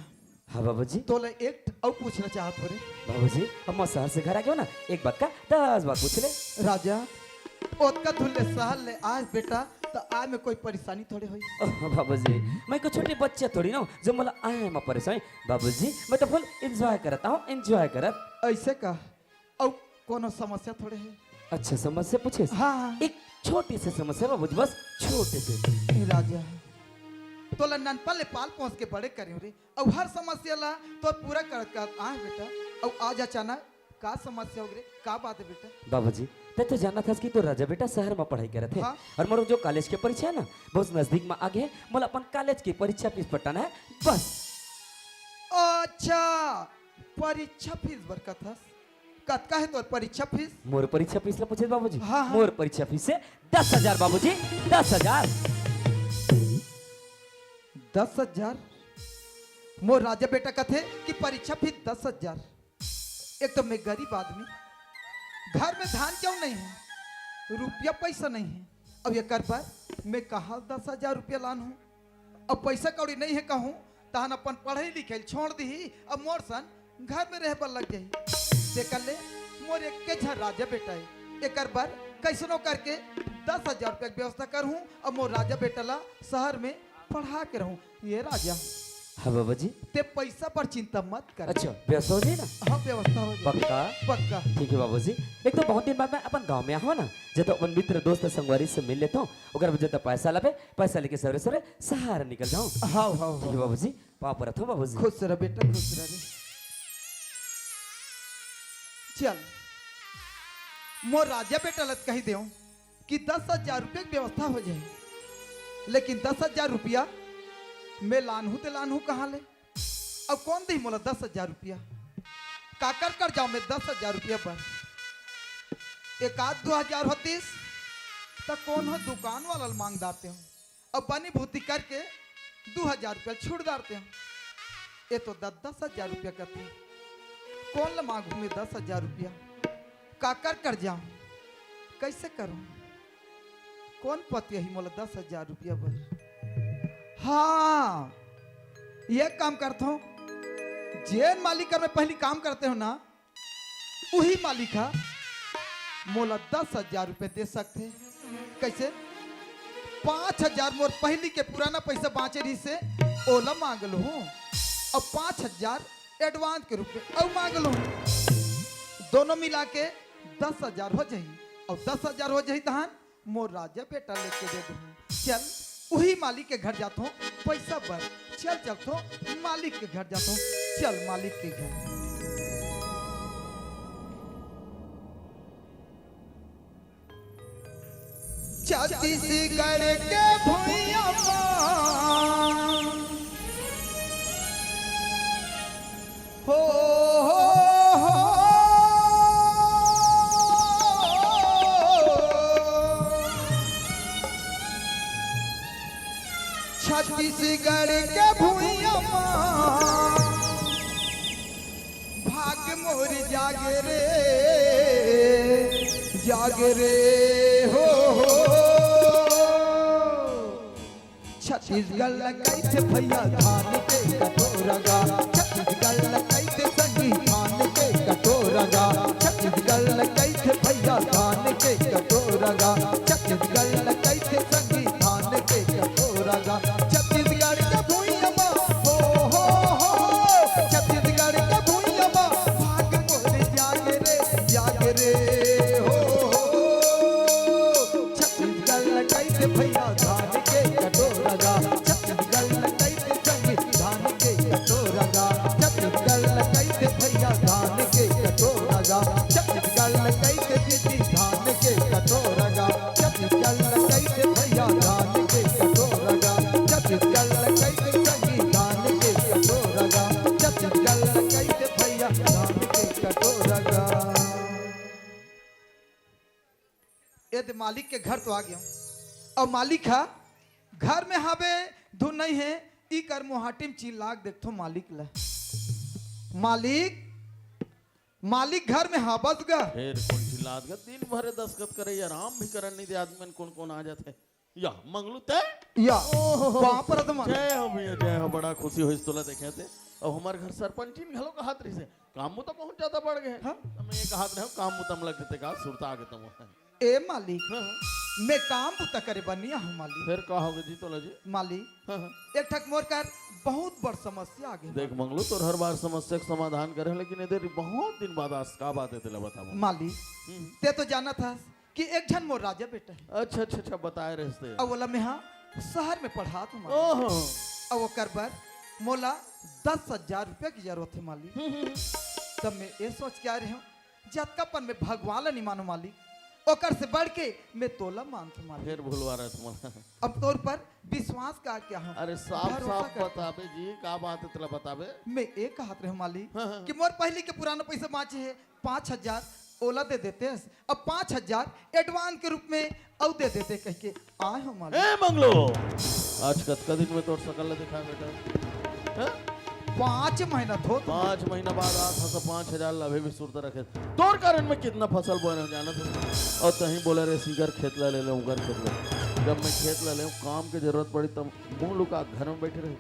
हाँ बाबूजी। तो ले एक और पूछना चाहत हो रे बाबूजी अब मैं शहर से घर आ गया ना, एक बात का 10 बात पूछ ले। राजा। ओत का धुल्ले सहल ले आज बेटा तो आज में कोई परेशानी थोड़ी हुई। ओह बाबूजी मैं को छोटे बच्चे थोड़ी ना हूँ जो मला आए मैं परेशान। बाबूजी मैं तो फुल एंजॉय करता हूँ, एंजॉय करत। ऐसे का और कोनो समस्या थोड़े है। अच्छा समस्या पूछे। हाँ एक छोटी सी समस्या बाबूजी, बस छोटे से। ए राजा तो ला ननपल ले पाल पहुंच के बड़े करे रे और हर समस्या ला तो पूरा कर आए बेटा। और आज अचानक का समस्या हो गई, का बात है बेटा? बाबूजी ते तो जाना था कि तो राजा बेटा शहर में पढ़ाई करत है। हाँ। और मोर जो कॉलेज के परीक्षा है ना बहुत नजदीक में आगे है, मोला अपन कॉलेज की परीक्षा फीस पटाना है बस। अच्छा परीक्षा फीस बरकत है कतका है तो परीक्षा फीस? मोर परीक्षा फीस ला पूछे बाबूजी। हाँ, हाँ। मोर परीक्षा फीस से 10,000 बाबूजी, 10,000। 10,000 मोर राजा बेटा कथे कि परीक्षा फीस 10,000। एक तो मैं गरीब आदमी, घर में धान क्यों नहीं है, रुपया पैसा नहीं है। अब ये कर पाए मैं कहा 10,000 रुपया लान हूँ। अब पैसा कौड़ी नहीं है कहूँ तहन अपन पढ़े लिखे छोड़ दी। अब मोर सन घर में रह पर लग गई। देख ले मोर एक के झर राजा बेटा है, एक बार कैसनो करके 10,000 रुपया की व्यवस्था करूँ। अब मोर राजा बेटा ला शहर में पढ़ा के रहूँ। ये राजा हाँ बाबूजी। ते पैसा पर चिंता मत कर। अच्छा व्यवस्था हो जाए ना? हाँ व्यवस्था हो जाए। पक्का पक्का। ठीक है बाबूजी। एक तो बहुत दिन बाद मैं अपन गांव में आवा ना जब तो अपन मित्र दोस्त संगवारी से मिल लेता हूँ अगर मुझे तो पैसा लगे पैसा लेके सवेरे सवेरे सहारा निकल जाऊँ। हाँ हाँ ठीक है बाबूजी। पाँव पर रखो बाबूजी। खुश रह बेटा, खुश रह रे। चल मोर राजा बेटा लत कही दे कि 10,000 रुपये की व्यवस्था हो जाए। लेकिन 10,000 रुपया मैं लानहू ते लानहू कहाँ ले? अब कौन दी मोला 10,000 रुपया? काकर कर जाऊं मैं 10,000 रुपया पर? एक आध 2,000 होतीस तो कौन हो दुकान वाला मांग डालते हो। अब बनी भूति करके 2,000 रुपया छूट डालते हो। ये तो 10,000 रुपया करती कौन ला मांगू मैं 10,000 रुपया? काकर कर जाऊं, कैसे करूं? कौन पति है मोला 10,000 रुपया पर? हाँ ये काम करता हूँ, जेन मालिक में पहली काम करते हो ना वही मालिक है मोला 10,000 रुपये दे सकते। कैसे? 5,000 मोर पहली के पुराना पैसा बाँचे रही से ओला मांग लो हूँ। अब 5,000 एडवांस के रूप में अब मांग लो। दोनों मिला के 10,000 हो जाए। और 10,000 हो जाए तहन मोर राजा बेटा लेके दे दूँ। चल वही मालिक के घर जाता हूँ पैसा भर। चल चलता हूँ मालिक के घर जाता हूँ। चल मालिक के घर। छत्तीसगढ़ के भुइयां हो छत्तीसगढ़ के भुइयां भाग मोर जागे रे हो। छत्तीसगढ़ कैसे भैया धान के कटोरगा, छत्तीसगढ़ कैसे संगी धान के कटोरगा, छत्तीसगढ़ कैसे भैया धान के कटोरगा, छत्तीसगढ़ कैसे संगी धान के कटोरगा। छत्तीसगढ़ का भुइयां हो छत्तीसगढ़ का भुइयां भाग मोर जागे रे हो। छत्तीसगढ़ कैसे भैया धान के कटोरगा, छत्तीसगढ़ कैसे संगी धान के कटोरगा, छत्तीसगढ़ कैसे भैया धान के कटोरगा, छत्तीसगढ़ कैसे दीदी धान के कटोरगा। मालिक के घर तो आ गया हूँ। और मालिक हा घर में हावे धुन नहीं है ई कर मुहाटिम चिल्लाक देखो मालिक ला। मालिक मालिक घर में हा बस गा। फिर कौन चिल्लात गा दिन भर दस्खत करे आराम भी करन नहीं दे आदमी कौन कौन आ जाते या मंगलू ते या वहां पर तो जय हो भैया जय हो बड़ा खुशी होइस तोला देखे थे और हमार घर सरपंचिन घलो का हाथ रही से काम तो बहुत ज्यादा बढ़ गए हाँ? मैं ये कहात रहे काम मुतम लगते का सुरता आगे तुम ए मालिक मैं काम पुता करे बनिया हूँ मालिक। फिर का होगे जी तोला जी मालिक हाँ, हाँ। एक ठक मोर कर बहुत बड़ समस्या आ गई। देख मंगलू तो हर बार समस्या का समाधान करे लेकिन इधर बहुत दिन बाद आज का बात है तेला बताओ। मालिक ते तो जाना था कि एक जन मोर राजा बेटा है। अच्छा अच्छा अच्छा बताए रहे अब बोला मैं हाँ शहर में पढ़ा तू मालिक। ओहो अब वो कर बर मोला 10,000 रुपया की जरूरत है मालिक। तब मैं ये सोच के आ रही हूँ जतकापन में भगवान नहीं मानो मालिक ओकर से बढ़ के मैं तोला मानता मालिक। फिर भूलवा रहे तुम्हारा अब तौर पर विश्वास का क्या हूँ। अरे साफ भरोसा साफ कर। बताबे जी का बात है तेला बताबे। मैं एक कहत रहे मालिक हाँ, हाँ। कि मोर पहले के पुराना पैसा बाँचे है 5,000 ओला दे देते हैं। अब 5,000 एडवांस के रूप में और दे देते कह के आए हो मालिक। ए मंगलो आज कतका दिन में तोर सकल दिखा बेटा हैं? 5 महीना धो 5 महीना बाद आत हस 5,000 लभे भी सुरत रखे तोर कारण में कितना फसल बोने जाना था और तहीं बोले रे सीकर खेत ला ले उगर खेत ले जब मैं खेत ला ले काम की जरूरत पड़ी तब मुंह लुका घर में बैठे रहे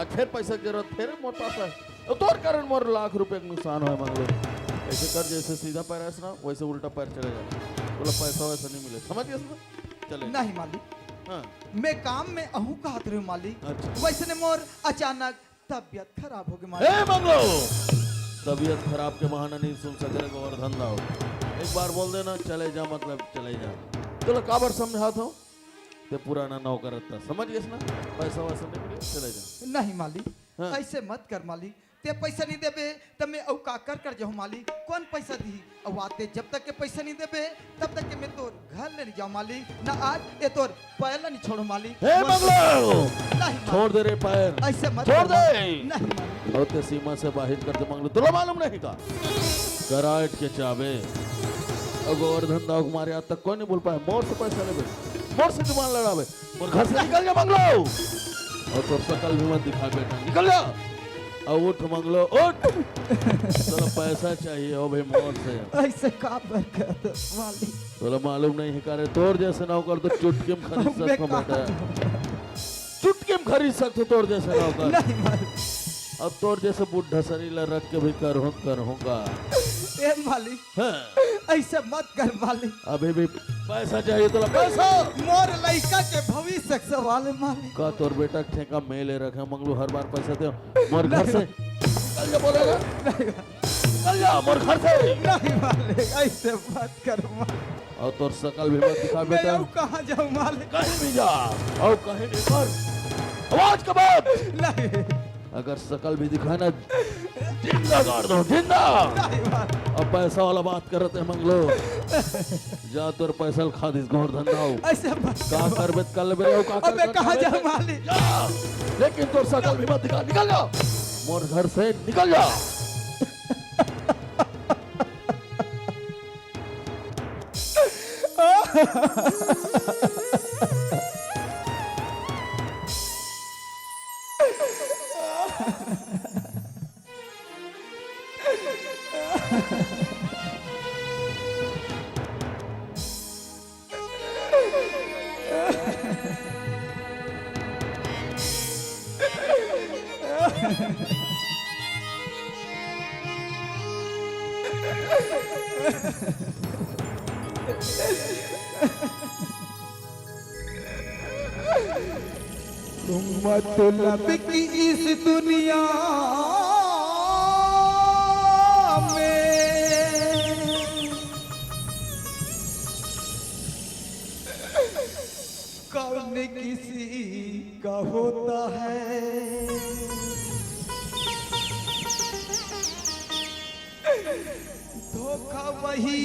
आज फिर पैसा की जरूरत फिर मोर पास है और तोर कारण मोर लाख रुपए का नुकसान हो मंगलो ऐसे कर जैसे सीधा पैर है ना वैसे उल्टा पैर चले जाए बोला पैसा वैसा नहीं मिले समझ गए चले नहीं मालिक हाँ मैं काम में अहू कहत रही मालिक। अच्छा। वैसे ने मोर अचानक तबियत खराब हो गई मालिक। ए मंगलो तबीयत खराब के बहाना नहीं सुन सके गोवर्धन दाओ एक बार बोल देना चले जा मतलब चले जा चलो काबर समझा था ते पुराना नौकर था समझ गए ना पैसा वैसा नहीं मिले चले जा नहीं मालिक हाँ। ऐसे मत कर मालिक ते पैसा नहीं देबे तब मैं औ का कर जाऊँ मालिक कौन पैसा दी अब आते जब तक के पैसा नहीं देबे तब तक के मैं तोर घर ले नहीं जाऊँ मालिक ना आज ये तोर पैर नहीं छोड़ो मालिक। ए मंगलो नहीं छोड़ दे रे पैर ऐसे मत छोड़ कर दे मालिक। नहीं मालिक और ते सीमा से बाहर कर दे मंगलो तुला मालूम नहीं का कराट के चाबे और गोवर्धन दाओ हमारे आज तक कोई नहीं बोल पाए मोर से पैसा ले मोर से जुबान लड़ावे और घर से निकल जा मंगलो और तो सकल भी मत दिखा बेटा निकल जा और उठ मंगलो उठ चलो पैसा चाहिए हो भाई मोर से ऐसे का कर मालिक चलो मालूम नहीं है करे तोर जैसे नौकर तो चुटकी में खरीद सकते हो बेटा चुटकी में खरीद सकते तोर जैसे नौकर नहीं मालिक अब तोर जैसे बुढ़ा शरीर रख के भी करूँगा ए मालिक हाँ। ऐसे मत कर मालिक अभी भी पैसा चाहिए तो पैसा मोर लड़का के भविष्य के सवाल है मालिक। का तोर बेटा ठेका मैं ले रखे मंगलू हर बार पैसा दे मोर घर से निकल जा बोलेगा निकल जा मोर घर से नहीं मालिक ऐसे मत कर मालिक और तोर शकल भी मत दिखा मैं बेटा अब कहाँ जाऊँ मालिक। कहीं भी जा और कहीं भी कर आवाज के बाद नहीं अगर शकल भी दिखाना जिंदा गाड़ दो जिंदा नहीं मालिक अब पैसा वाला बात करते हैं मंगलो जा तोर पैसा खा दिस गोवर्धन दाओ ऐसे मत का करबे कल बेरो का अब मैं कहाँ जाऊँ मालिक। जा लेकिन तोर शकल भी मत दिखा निकल जा मोर घर से निकल जा तुम मतलब की इस दुनिया में कौन किसी का होता है धोखा वही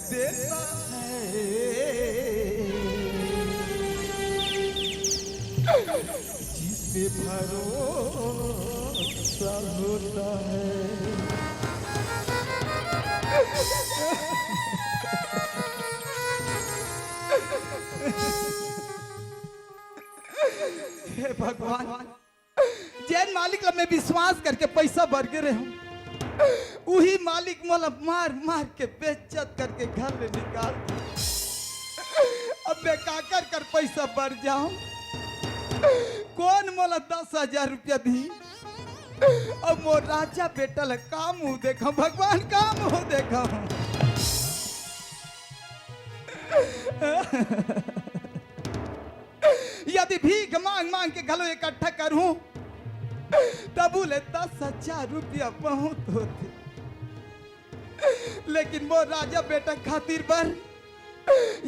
देता है जिस पे भरोसा होता है। हे भगवान जैन मालिक ला मैं विश्वास करके पैसा भर के रहे हूँ वही मालिक मोला मार मार के बेइज्जत करके घर ले निकाल अब मैं का कर पैसा भर जाऊं कौन मोला 10,000 रुपया दी अब मोर राजा बेटा ला काम हो देखा भगवान काम हो देखा यदि भीख मांग मांग के घलो इकट्ठा करूं तब बोले 10,000 रुपया बहुत होते लेकिन वो राजा बेटा खातिर पर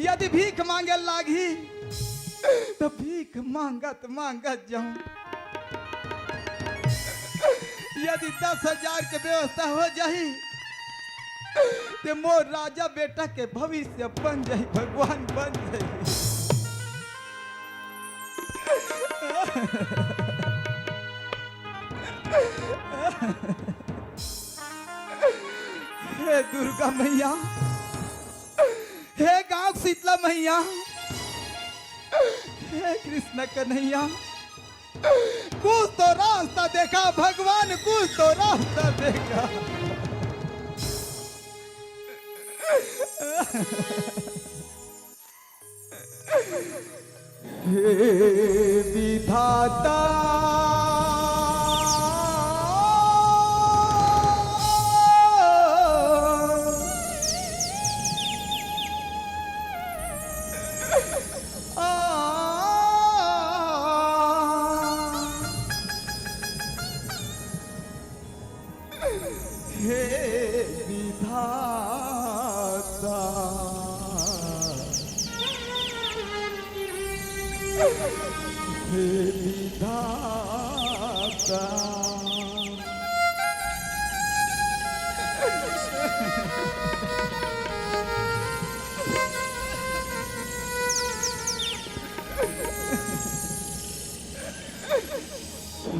यदि भीख मांगे लागी तो भीख मांगत जाऊं यदि 10,000 के व्यवस्था हो जाही तो मोर राजा बेटा के भविष्य बन जाही भगवान बन जाही हे दुर्गा मैया हे गांव शीतला मैया हे कृष्ण कन्हैया कुछ तो रास्ता देखा भगवान कुछ तो रास्ता देखा हे विधाता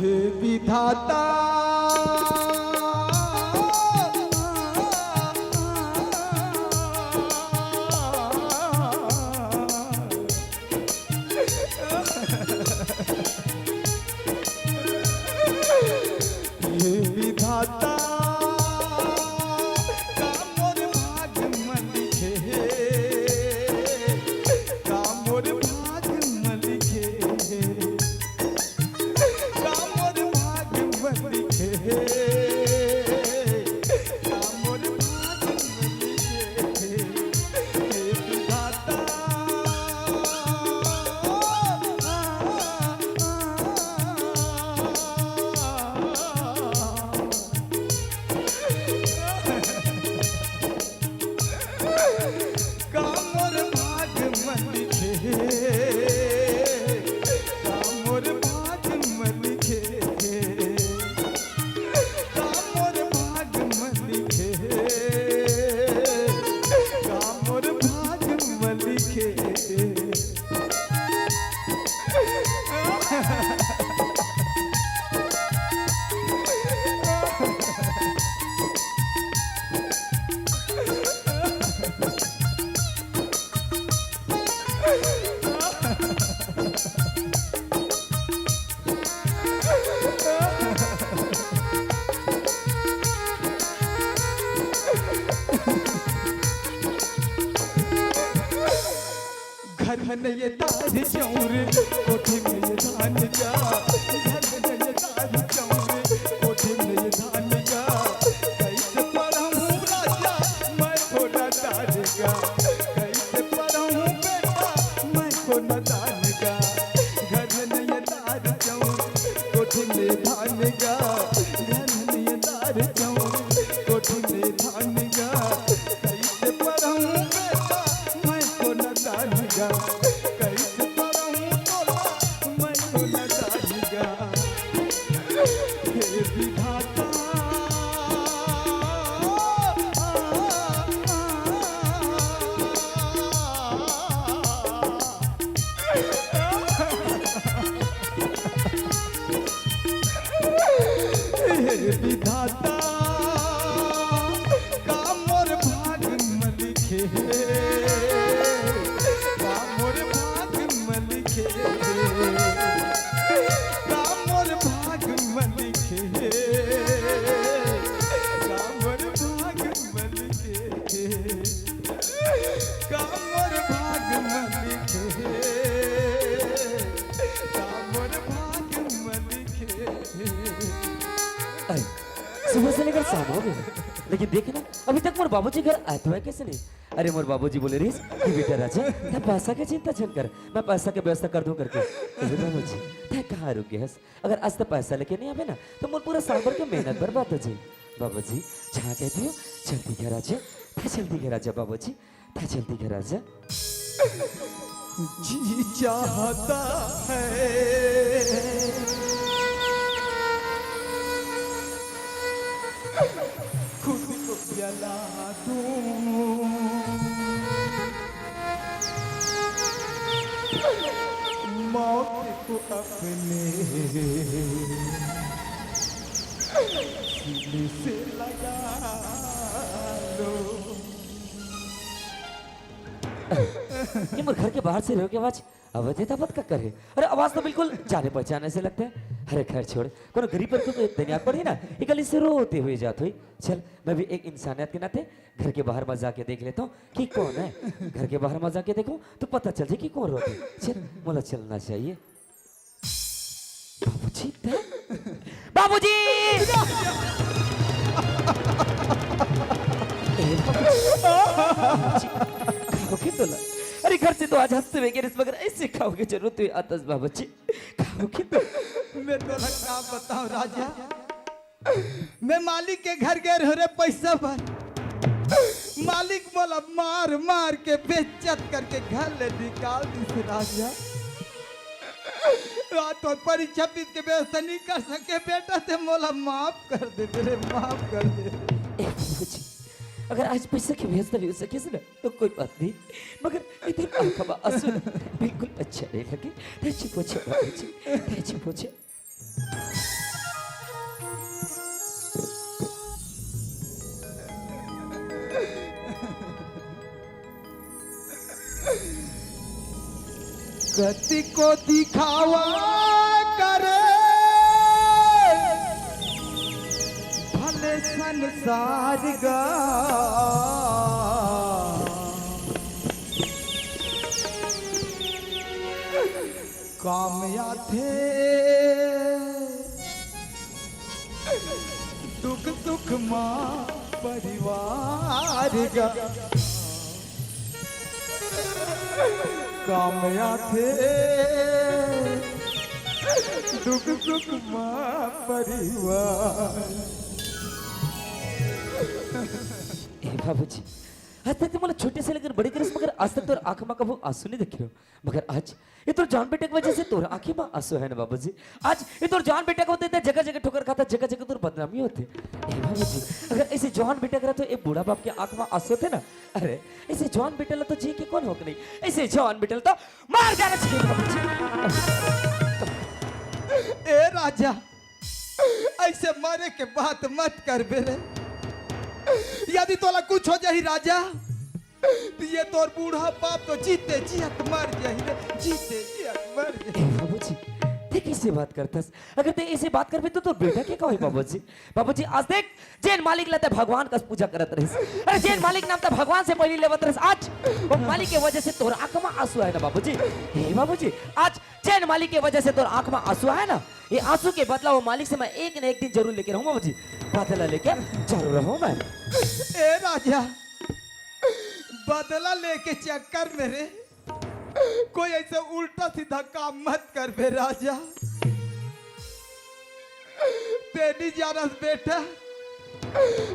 हे विधाता घर में ये ताज चौर कोठी में ये धान जा घर में ये ताज चौर कोठी में ये धान जा कैसे पढ़ूं राजा मैं थोड़ा डालेगा कैसे पढ़ूं बेटा मैं थोड़ा डालेगा घर में ये ताज चौर कोठी में धान जा घर में ये ताज चौर कोठी में धान जा कैसे पढ़ूं बेटा मैं थोड़ा डालेगा कैसे पढ़ूं तोला मैं थोड़ा डालेगा हे विधाता विधाता काम मोर भाग में लिखे काम मोर भाग में लिखे सुबह से लेकर शाम हो गई, लेकिन देखे ना अभी तक मोर बाबूजी घर आए तो है कैसे नहीं। अरे मोर बाबूजी बोले रही कि बेटा राजा ते पैसा की चिंता छन कर, मैं पैसा की व्यवस्था कर दूं करके। अरे बाबूजी ते कहाँ रुक गए? अगर आज तक पैसा लेके नहीं आवे ना तो मोर पूरा साल भर की मेहनत बर्बाद हो जाए। बाबूजी जहाँ कहती हो जल्दी घर आजा, ते जल्दी घर आजा बाबूजी, ते जल्दी घर आजा। जी चाहता है खुद को जला दूं, मौत को अपने सीने से लगा लो। ये मोर घर के बाहर से रहो की आवाज अवधि तबत का करे। अरे आवाज तो बिल्कुल जाने पहचाने से लगता है। अरे खैर छोड़, कोनो गरीब पर तो दुनिया पड़ी ना, ये गली से रोते हुए जात हुई। चल मैं भी एक इंसानियत के नाते घर के बाहर मजा के देख लेता हूँ कि कौन है। घर के बाहर मजा के देखूं तो पता चल जाए कि कौन रोते। चल मोला चलना चाहिए। बाबूजी बाबूजी खाओगे तो ला। अरे घर से तो आज हंसते हुए गए, मगर ऐसे खाओगे जरूरत हुई आतस बाबूजी खाओगे तो। मैं तो क्या बताऊं राजा, मैं मालिक के घर गए रह रे पैसा पर, मालिक बोला मार मार के बेइज्जत करके घर ले निकाल दी राजा। रात और परीक्षा पीत के व्यवस्था नहीं कर सके बेटा, ते मोला माफ कर दे मेरे, माफ कर दे। बाबूजी अगर आज पैसे की व्यवस्था नहीं हो सके ना तो कोई बात नहीं, मगर इधर आंखा आंसू बिल्कुल अच्छा नहीं लगे। तेजी पूछे बाबूजी, तेजी पूछे। गति को दिखावा करे भले संसार गा, कामया थे दुख दुख माँ परिवार गा, कामया थे दुख दुख माँ परिवार। बाबूजी आज तक तुम्हारा छोटे से लेकर बड़े करस, मगर आज तक तो आंख में कभी आंसू नहीं देखे हो। मगर आज ये तो जान बेटे की वजह से तोर आंखें में आंसू है ना बाबूजी। आज ये तो जान बेटा को होते थे, जगह जगह ठोकर खाता, जगह जगह तो बदनामी होते। बाबूजी अगर ऐसे जवान बेटा करा तो ये बूढ़ा बाप के आंख में आंसू थे ना। अरे ऐसे जवान बेटा तो जी के कौन हो नहीं, ऐसे जवान बेटा तो मार जाना चाहिए बाबूजी। ए राजा ऐसे मारे के बात मत कर बेरे, यदि तोला कुछ हो जाही राजा तो ये तोर बूढ़ा बाप तो जीते जियत मर जाही रे, जीते जियत मर जाही। बाबूजी देख ऐसे बात करतस, अगर ते ऐसे बात करबे तो तोर बेटा के कहे बाबूजी। बाबूजी आज देख जैन मालिक लेते भगवान का पूजा करत रहिस। अरे जैन मालिक नाम तो भगवान से पहले लेवत रहिस, आज वो मालिक के वजह से तोर आंख में आंसू है ना बाबूजी। हे बाबूजी आज जैन मालिक के वजह से तोर आंख में आंसू है ना, ये आंसू के बदला वो मालिक से मैं एक न एक दिन जरूर लेके रहूं बाबूजी, बदला लेके जरूर रहूं मैं। ए राजा बदला लेके चक्कर मेरे कोई ऐसे उल्टा सीधा काम मत कर बे राजा। तेरी जानस बेटा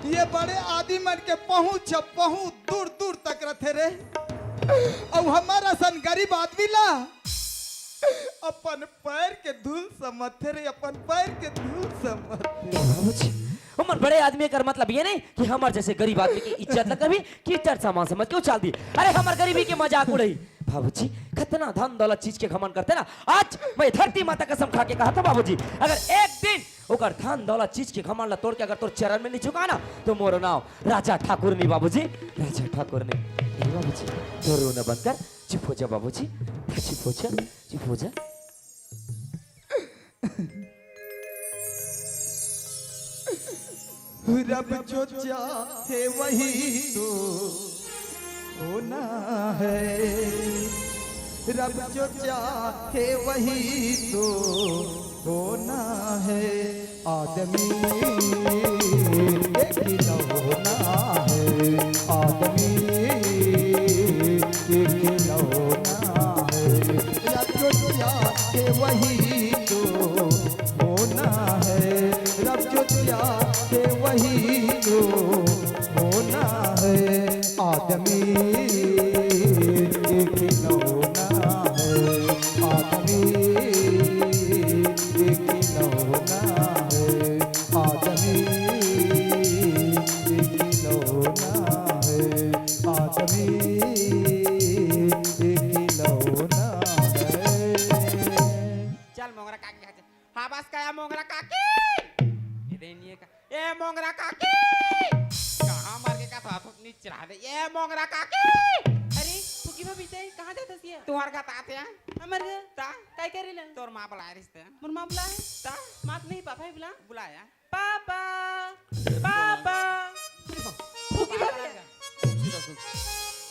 ये बड़े आदि मन के पहुंच दूर दूर तक रथे रे, और हमारा सन गरीब आदमी ला अपन पैर के धूल समझते रे, अपन पैर के धूल समझते। बाबूजी हमर बड़े आदमी कर मतलब ये नहीं कि हमार जैसे गरीब आदमी की इज्जत न कभी कीचड़ सामान समझ क्यों चल दी। अरे हमार गरीबी के मजाक उड़ाई। बाबूजी कितना धन दौलत चीज के घमंड करते ना, आज मैं धरती माता कसम खा के कहा था बाबूजी अगर एक दिन ओकर धन दौलत चीज के घमंड ला तोड़ के अगर तोर चरण में नहीं झुका ना तो मोरो नाम राजा ठाकुर नहीं बाबूजी, राजा ठाकुर नहीं। बाबूजी तो रोना बंद कर, चुप हो जा बाबूजी, चुप हो जा, चुप हो जा। रब जो चाहे वही तो होना है, रब जो चाहे वही तो होना है। आदमी चल मोगरा काकी हाथ हाँ बस क्या मोगरा काकी इधर नहीं है का ए मोगरा काकी कहाँ मार के का हाथ नीचे चढ़ा दे ए मोगरा काकी अरे फुकी भाभी ते कहाँ जाता सिया तुम्हारे का ताते हैं अमर ग ता काय करेला तोर माँ बुलाया रिश्ते मोर माँ बुला है ता मात नहीं पापा ही बुला बुलाया पापा पापा फुकी भाभी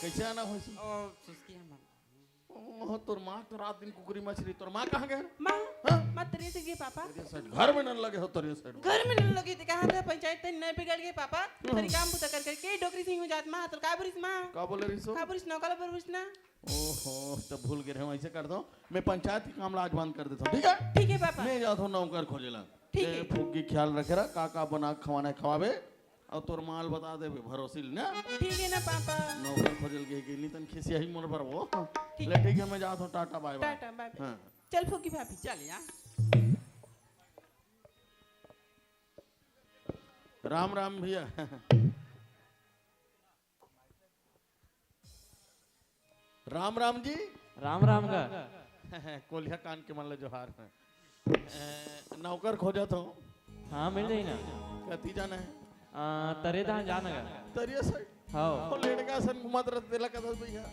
कैसे आना होइसी ओ सुस्की है मन ओह तोर माँ तो रात दिन कुकुरी मछली तोर माँ कहाँ गए माँ माँ तेरे से गए पापा तेरे साइड घर में न लगे हो तेरे साइड घर में नहीं लगी थी कहाँ थे पंचायत ते नहीं बिगड़ गए पापा तेरी काम पुता कर करके डोकरी सिंह हो जात माँ तो का बुरिस माँ का बोले रिसो का बुरिस नौकला बुरिस ना ओहो तो भूल गए हम ऐसे कर दो मैं पंचायत की काम आज बंद कर देता हूँ ठीक है ठीक है पापा मैं जाता हूँ नौकर खोजेला ठीक है। फुग्गी ख्याल रखे रहा का बना खवाना खवाबे और तोर माल बता दे भरोसिल ना ठीक है ना पापा नौकर खोजल के नहीं तन खिसिया ही मोर पर वो ठीक ले ठीक है मैं जाता हूँ tata bye bye tata bye bye हाँ चल फुकी भाभी चल यहाँ राम राम भैया राम राम जी राम राम का कोलिया कान के मान लो जोहार नौकर खोजा तो हाँ मिल जाई ना कती जाना है तरे दान जाना का तरिया साइड हाँ वो लेड़का सन घुमात रहते ला कदस भैया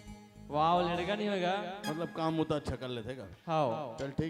वाह लड़का नहीं होगा मतलब काम मुता अच्छा कर लेते का हाँ चल ठीक